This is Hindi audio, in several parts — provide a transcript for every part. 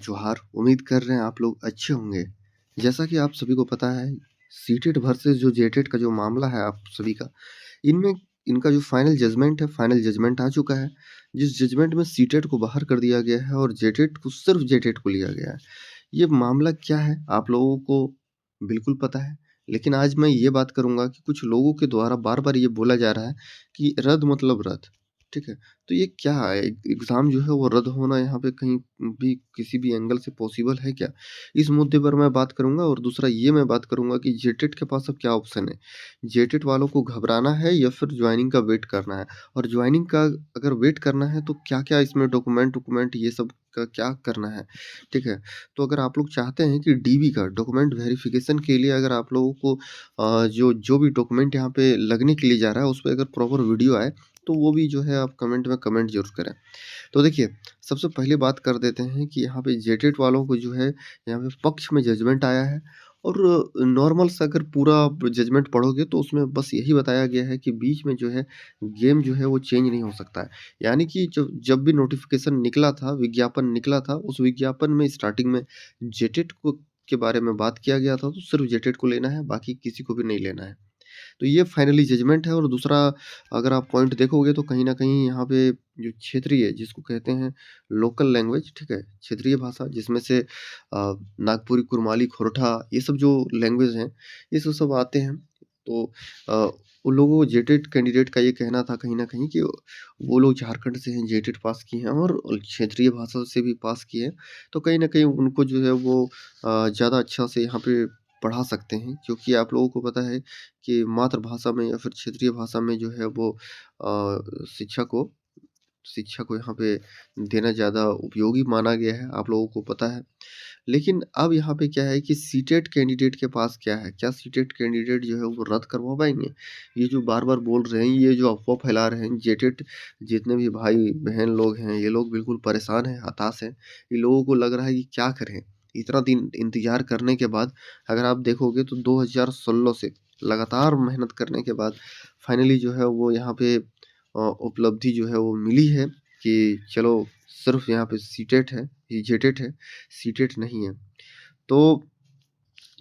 जोहार, उम्मीद कर रहे हैं आप लोग अच्छे होंगे। जैसा कि आप सभी को पता है, सीटेट वर्सेस जो जेटेट का जो मामला है आप सभी का, इनमें इनका जो फाइनल जजमेंट है, फाइनल जजमेंट आ चुका है। जिस जजमेंट में सीटेट को बाहर कर दिया गया है और जेटेट को सिर्फ जेटेट को लिया गया है। ये मामला क्या है आप लोगों को बिल्कुल पता है, लेकिन आज मैं ये बात करूँगा कि कुछ लोगों के द्वारा बार-बार ये बोला जा रहा है कि रद्द मतलब रद्द, ठीक है? तो ये क्या है? एग्ज़ाम जो है वो रद्द होना यहाँ पे कहीं भी किसी भी एंगल से पॉसिबल है क्या? इस मुद्दे पर मैं बात करूँगा और दूसरा ये मैं बात करूँगा कि जेटेट के पास अब क्या ऑप्शन है? जेटेट वालों को घबराना है या फिर जॉइनिंग का वेट करना है? और जॉइनिंग का अगर वेट करना है तो क्या-क्या इसमें डॉक्यूमेंट ये सब का क्या करना है? ठीक है? तो अगर आप लोग चाहते हैं कि डीबी का डॉक्यूमेंट वेरिफ़िकेशन के लिए अगर आप लोगों को जो जो भी डॉक्यूमेंट यहाँ पे लगने के लिए जा रहा है, उस पे अगर प्रॉपर वीडियो आए, तो वो भी जो है आप कमेंट में कमेंट ज़रूर करें। तो देखिए, सबसे पहले बात कर देते हैं कि यहाँ पे जेटेट वालों को जो है, यहाँ पे पक्ष में जजमेंट आया है और नॉर्मल सा अगर पूरा आप जजमेंट पढ़ोगे तो उसमें बस यही बताया गया है कि बीच में जो है, गेम जो है वो चेंज नहीं हो सकता है। यानी कि जब जब भी नोटिफ़िकेशन निकला था, विज्ञापन निकला था, उस विज्ञापन में स्टार्टिंग में जेटेट को के बारे में बात किया गया था, तो सिर्फ़ जेटेट को लेना है, बाकी किसी को भी नहीं लेना है। तो ये फाइनली जजमेंट है और दूसरा अगर आप पॉइंट देखोगे तो कहीं न कहीं यहाँ पे जो क्षेत्रीय जिसको कहते हैं लोकल लैंग्वेज, ठीक है? क्षेत्रीय भाषा जिसमें से नागपुरी, कुरमाली, खोरठा ये सब जो लैंग्वेज हैं, ये सब आते हैं। तो अ, उन लोगों को जेटेट कैंडिडेट का ये कहना था कहीं न कहीं कि वो लोग झारखंड से हैं, जेटेट पास किए हैं और क्षेत्रीय भाषा से भी पास किए हैं। तो कहीं न कहीं उनको जो है वो ज़्यादा अच्छा से यहाँ पे पढ़ा सकते हैं क्योंकि आप लोगों को पता है कि मातृभाषा में या फिर क्षेत्रीय भाषा में जो है वो शिक्षा को शिक्षा को यहाँ पे देना ज़्यादा उपयोगी माना गया है, आप लोगों को पता है। लेकिन अब यहाँ पे क्या है कि सीटेट कैंडिडेट के पास क्या है? क्या सीटेट कैंडिडेट जो है वो रद्द करवा पाएँगे? ये जो बार-बार बोल रहे हैं, ये जो अफ़वाह फैला रहे हैं, जेटेट जितने भी भाई-बहन लोग हैं, ये लोग बिल्कुल परेशान हैं, हताश हैं। इन लोगों को लग रहा है कि क्या करें? इतना दिन इंतज़ार करने के बाद अगर आप देखोगे तो 2016 से लगातार मेहनत करने के बाद फाइनली जो है वो यहाँ पे उपलब्धि जो है वो मिली है कि चलो सिर्फ़ यहाँ पे सीटेट है, ये जेटेट है, सीटेट नहीं है। तो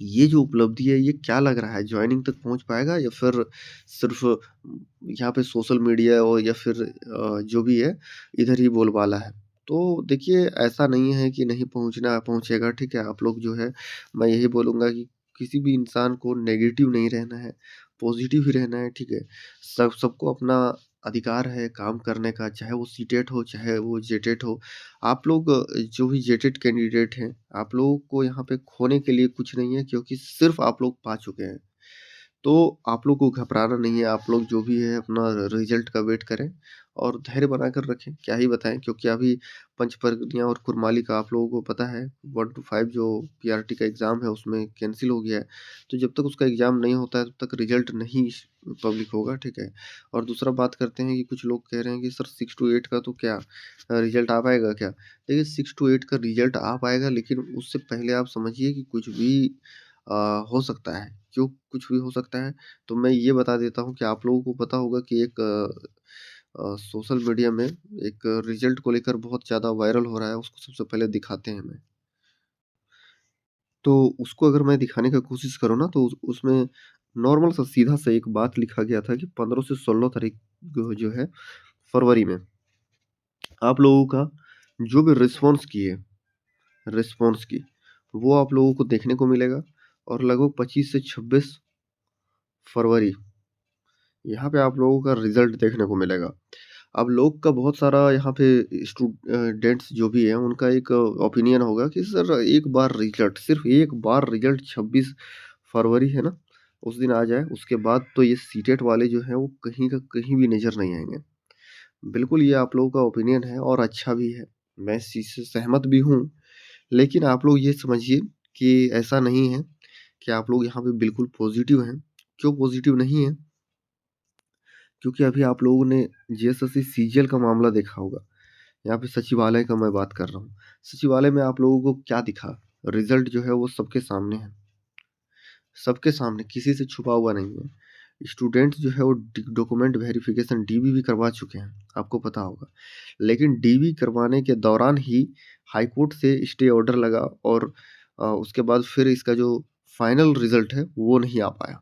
ये जो उपलब्धि है ये क्या लग रहा है जॉइनिंग तक पहुँच पाएगा या फिर सिर्फ़ यहाँ पे सोशल मीडिया और या फिर जो भी है इधर ही बोलबाला है। तो देखिए ऐसा नहीं है कि नहीं पहुँचेगा ठीक है, आप लोग जो है मैं यही बोलूँगा कि किसी भी इंसान को नेगेटिव नहीं रहना है, पॉज़िटिव ही रहना है, ठीक है? सबको अपना अधिकार है काम करने का, चाहे वो सीटेट हो, चाहे वो जेटेट हो। आप लोग जो भी जेटेड कैंडिडेट हैं, आप लोगों को यहाँ पे खोने के लिए कुछ नहीं है क्योंकि सिर्फ़ आप लोग पा चुके हैं। तो आप लोग को घबराना नहीं है, आप लोग जो भी है अपना रिज़ल्ट का वेट करें और धैर्य बनाकर रखें, क्या ही बताएँ क्योंकि अभी पंचपरगनिया और कुरमाली का आप लोगों को पता है 1 टू 5 जो पीआरटी का एग्ज़ाम है उसमें कैंसल हो गया है। तो जब तक उसका एग्ज़ाम नहीं होता है तब तक रिज़ल्ट नहीं पब्लिक होगा, ठीक है? और दूसरा बात करते हैं कि कुछ लोग कह रहे हैं कि सर 6 टू 8 का तो क्या रिज़ल्ट आ पाएगा क्या? देखिए 6 टू 8 का रिज़ल्ट आ पाएगा लेकिन उससे पहले आप समझिए कि कुछ भी अ, हो सकता है। क्यों कुछ भी हो सकता है? तो मैं ये बता देता हूँ कि आप लोगों को पता होगा कि एक सोशल मीडिया में एक रिज़ल्ट को लेकर बहुत ज़्यादा वायरल हो रहा है, उसको सबसे पहले दिखाते हैं हमें। तो उसको अगर मैं दिखाने का कोशिश करूँ ना तो उसमें नॉर्मल सा सीधा सा एक बात लिखा गया था कि 15 से 16 तारीख को जो है फरवरी में आप लोगों का जो भी रिस्पॉन्स की, वो आप लोगों को देखने को मिलेगा और लगभग 25 से 26 फरवरी यहाँ पे आप लोगों का रिज़ल्ट देखने को मिलेगा। अब लोग का बहुत सारा यहाँ पे डेंट्स जो भी हैं, उनका एक ओपिनियन होगा कि सर एक बार रिज़ल्ट, सिर्फ़ एक बार रिज़ल्ट 26 फरवरी है ना, उस दिन आ जाए, उसके बाद तो ये सीटेट वाले जो हैं, वो कहीं का कहीं भी नज़र नहीं आएँगे। बिल्कुल ये आप लोगों का ओपिनियन है और अच्छा भी है, मैं इस चीज़ से सहमत भी हूँ। लेकिन आप लोग ये समझिए कि ऐसा नहीं है कि आप लोग यहाँ पे बिल्कुल पॉज़िटिव हैं। क्यों पॉज़िटिव नहीं हैं? क्योंकि अभी आप लोगों ने जीएसएससी सीजीएल का मामला देखा होगा। यहाँ पे सचिवालय का मैं बात कर रहा हूँ। सचिवालय में आप लोगों को क्या दिखा? रिज़ल्ट जो है वो सबके सामने है। सबके सामने, किसी से छुपा हुआ नहीं है। स्टूडेंट्स जो है वो डॉक्यूमेंट वेरिफिकेशन डीबी भी करवा चुके हैं, आपको पता होगा। लेकिन डीबी करवाने के दौरान ही हाई कोर्ट से स्टे ऑर्डर लगा और उसके बाद फिर इसका जो फाइनल रिजल्ट है वो नहीं आ पाया।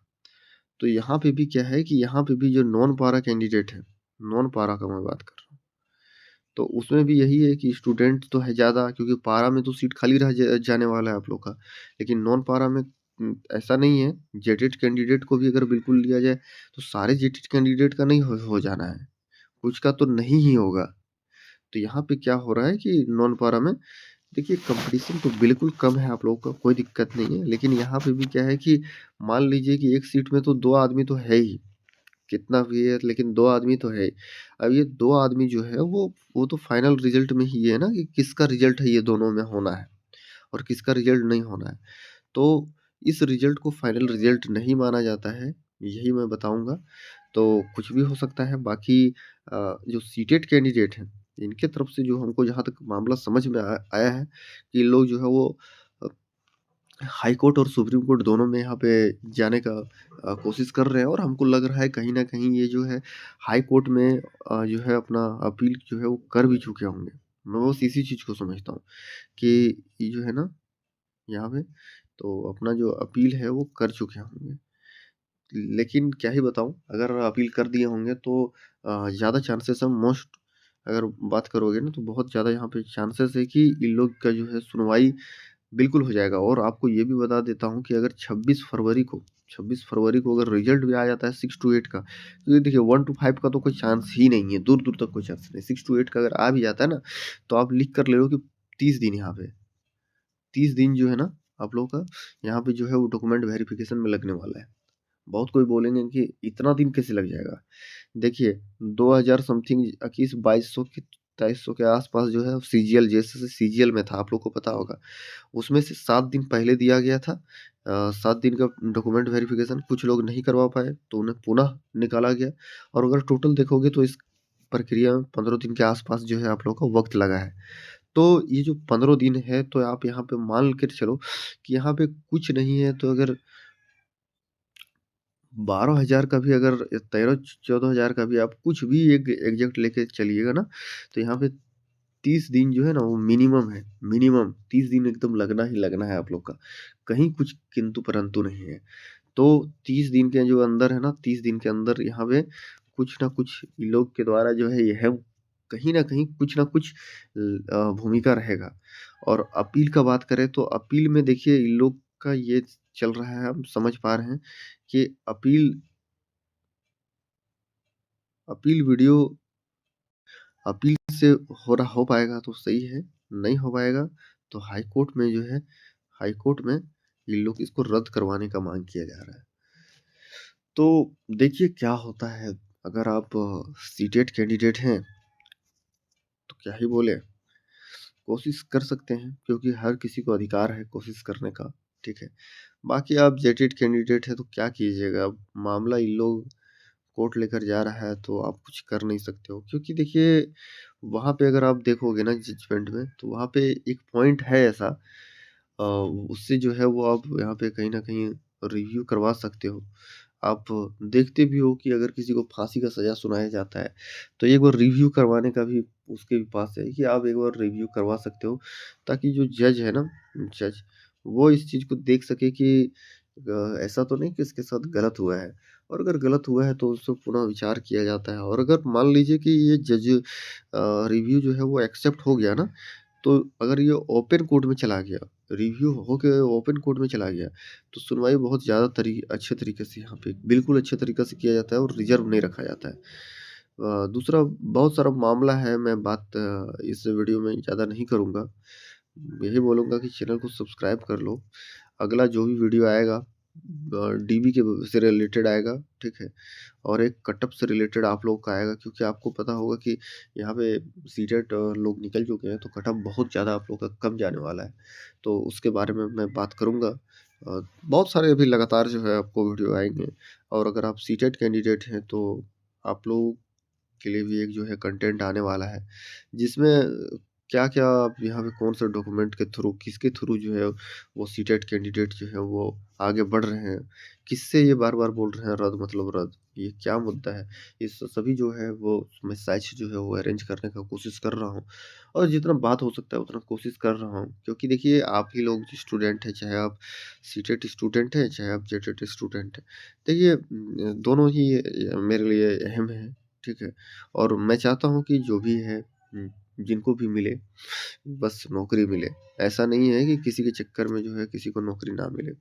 तो यहाँ पे भी क्या है कि यहाँ पे भी जो नॉन पारा कैंडिडेट है, नॉन पारा का मैं बात कर रहा हूँ, तो उसमें भी यही है कि स्टूडेंट तो है ज़्यादा, क्योंकि पारा में तो सीट खाली रह जाने वाला है आप लोग का। लेकिन नॉन पारा में ऐसा नहीं है। जेटेड कैंडिडेट को भी अगर बिल्कुल लिया जाए तो सारे जेटेड कैंडिडेट का नहीं हो जाना है, कुछ का तो नहीं ही होगा। तो यहाँ पे क्या हो रहा है कि नॉन पारा में देखिए कंपटीशन तो बिल्कुल कम है आप लोगों का, कोई दिक्कत नहीं है। लेकिन यहाँ पे भी क्या है कि मान लीजिए कि एक सीट में तो 2 आदमी तो है ही, कितना भी है लेकिन 2 आदमी तो है ही। अब ये 2 आदमी जो है वो तो फाइनल रिजल्ट में ही है ना कि किसका रिजल्ट है ये दोनों में होना है और किसका रिजल्ट नहीं होना है। तो इस रिजल्ट को फाइनल रिजल्ट नहीं माना जाता है, यही मैं बताऊँगा। तो कुछ भी हो सकता है। बाकी जो सीटेड कैंडिडेट हैं, इनके तरफ से जो हमको जहाँ तक मामला समझ में आया है कि लोग जो है वो अ, हाई कोर्ट और सुप्रीम कोर्ट दोनों में यहाँ पे जाने का कोशिश कर रहे हैं और हमको लग रहा है कहीं न कहीं ये जो है हाई कोर्ट में जो है अपना अपील जो है वो कर भी चुके होंगे। मैं बस इसी चीज़ को समझता हूँ कि ये जो है ना यहाँ पे तो अपना जो अपील है वो कर चुके होंगे। लेकिन क्या ही बताऊँ, अगर अपील कर दिए होंगे तो ज़्यादा चांसेस है मोस्ट, अगर बात करोगे ना तो बहुत ज़्यादा यहाँ पे चांसेस है कि इन लोग का जो है सुनवाई बिल्कुल हो जाएगा। और आपको ये भी बता देता हूँ कि अगर 26 फरवरी को अगर रिजल्ट भी आ जाता है 6 टू 8 का, तो ये देखिए 1 टू 5 का तो कोई चांस ही नहीं है, दूर-दूर तक कोई चांस नहीं। 6 टू 8 का अगर आ भी जाता है ना, तो आप लिख कर ले लो कि 30 दिन यहाँ पे, 30 दिन जो है ना आप लोगों का यहाँ पे जो है वो डॉक्यूमेंट वेरिफिकेशन में लगने वाला है। बहुत कोई बोलेंगे कि इतना दिन कैसे लग जाएगा? देखिए 2000 समथिंग 21-2200 के 2300 के आस-पास जो है सीजीएल, जैसे सीजीएल में था, आप लोग को पता होगा। उसमें से 7 दिन पहले दिया गया था। 7 दिन का डॉक्यूमेंट वेरिफिकेशन कुछ लोग नहीं करवा पाए, तो उन्हें पुनः निकाला गया। और अगर टोटल देखोगे तो इस प्रक्रिया में 15 दिन के आस-पास जो है आप लोगों का वक़्त लगा है। तो ये जो 15 दिन है तो आप यहाँ पे मान के चलो कि यहाँ पे कुछ नहीं है तो अगर 12,000 का भी अगर 13-14,000 का भी आप कुछ भी एक एग्ज़ैक्ट लेके चलिएगा ना, तो यहाँ पे 30 दिन जो है ना वो मिनिमम है, मिनिमम 30 दिन एकदम लगना ही लगना है आप लोग का। कहीं कुछ किंतु परंतु नहीं है। तो 30 दिन के जो अंदर है ना, 30 दिन के अंदर यहाँ पे कुछ ना कुछ इन लोग के द्वारा जो है यह कहीं न कहीं कुछ ना कुछ भूमिका रहेगा। और अपील का बात करें तो अपील में देखिए इन लोग का ये चल रहा है, हम समझ पा रहे हैं कि अपील वीडियो अपील से हो पाएगा तो सही है, नहीं हो पाएगा तो हाई कोर्ट में जो है हाई कोर्ट में ये लोग इसको रद्द करवाने का माँग किया जा रहा है। तो देखिए क्या होता है, अगर आप सीटेट कैंडिडेट हैं, तो क्या ही बोले, कोशिश कर सकते हैं क्योंकि हर किसी को अधिकार है कोशिश करने का, ठीक है। बाकी आप जेटेड कैंडिडेट हैं तो क्या कीजिएगा, अब मामला इन लोग कोर्ट लेकर जा रहा है तो आप कुछ कर नहीं सकते हो। क्योंकि देखिए वहाँ पे अगर आप देखोगे ना जजमेंट में तो वहाँ पे एक पॉइंट है ऐसा, उससे जो है वो आप यहाँ पे कहीं न कहीं रिव्यू करवा सकते हो। आप देखते भी हो कि अगर किसी को फांसी का सज़ा सुनाया जाता है, तो एक बार रिव्यू करवाने का भी उसके भी पास है कि आप एक बार रिव्यू करवा सकते हो, ताकि जो जज है ना, जज, वो इस चीज़ को देख सके कि ऐसा तो नहीं कि इसके साथ गलत हुआ है। और अगर गलत हुआ है तो उस पे पुनः विचार किया जाता है। और अगर मान लीजिए कि ये जज रिव्यू जो है वो एक्सेप्ट हो गया ना, तो अगर ये ओपन कोर्ट में चला गया, रिव्यू हो के ओपन कोर्ट में चला गया, तो सुनवाई बहुत ज़्यादा अच्छे तरीके से यहाँ पे बिल्कुल अच्छे तरीके से किया जाता है और रिज़र्व नहीं रखा जाता है। दूसरा बहुत सारा मामला है, मैं बात इस वीडियो में ज़्यादा नहीं करूँगा। यही बोलूँगा कि चैनल को सब्सक्राइब कर लो। अगला जो भी वीडियो आएगा डीबी के से रिलेटेड आएगा, ठीक है? और एक कटअप से रिलेटेड आप लोगों का आएगा, क्योंकि आपको पता होगा कि यहाँ पे सीटेट लोग निकल चुके हैं, तो कटअप बहुत ज़्यादा आप लोग का कम जाने वाला है। तो उसके बारे में मैं बात करूँगा। बहुत सारे अभी लगातार जो है आपको वीडियो आएँगे। और अगर आप सीटेट कैंडिडेट हैं तो आप लोगों के लिए भी एक जो है कंटेंट आने वाला है, जिसमें क्या-क्या आप यहाँ पे कौन-से डॉक्यूमेंट के थ्रू, किसके थ्रू जो है वो सीटेट कैंडिडेट जो है वो आगे बढ़ रहे हैं। किससे ये बार-बार बोल रहे हैं रद्द मतलब रद्द, ये क्या मुद्दा है? ये सभी जो है वो मैं सच जो है वो अरेंज करने का कोशिश कर रहा हूँ और जितना बात हो सकता है उतना कोशिश कर रहा हूँ। क्योंकि देखिए आप ही लोग स्टूडेंट हैं, चाहे आप सीटेट स्टूडेंट हैं, चाहे आप जेटेट स्टूडेंट हैं। देखिए दोनों ही मेरे लिए अहम हैं, ठीक है? और मैं चाहता हूँ कि जो भी है जिनको भी मिले, बस नौकरी मिले। ऐसा नहीं है कि किसी के चक्कर में जो है किसी को नौकरी ना मिले।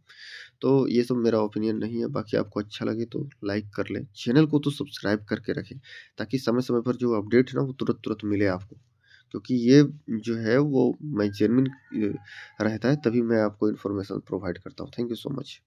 तो ये सब मेरा ओपिनियन नहीं है, बाकी आपको अच्छा लगे तो लाइक कर लें। चैनल को तो सब्सक्राइब करके रखें, ताकि समय-समय पर जो अपडेट है ना वो तुरंत-तुरंत मिले आपको। क्योंकि ये जो है वो मैं जेन्युइन रहता है तभी मैं आपको इन्फॉर्मेशन प्रोवाइड करता हूँ। Thank you so much.